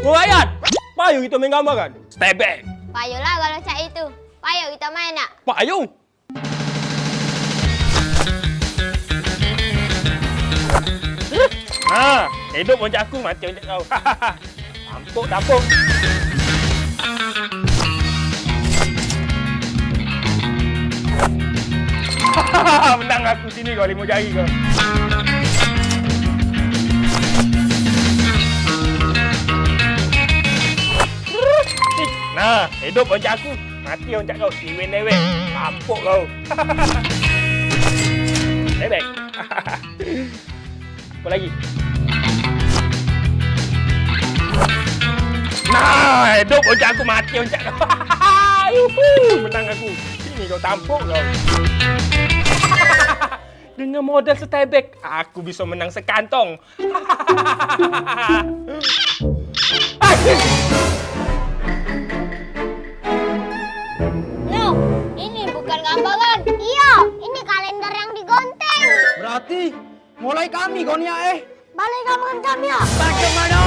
Oh Ayat, payung kita main gambar kan? Step back. Payulah kalau cak itu. Payung kita main nak. Payung. Nah, hidup macam aku, mati macam kau. Tampuk, tampuk. Menang aku sini kau, 5 jari kau. Nah, hidup macam aku, mati macam kau. Lewek-lewek, tampuk kau. Lewek. Apa lagi? Nah, hidup macam aku, mati macam kau. Menang aku. Sini kau, tampuk kau. Dengan modal setebek, aku bisa menang sekantong. No, ini bukan gambaran. Iya, ini kalender yang digonteng. Berarti mulai kami kau Nia Balik gambaran kami ya. Bagaimana?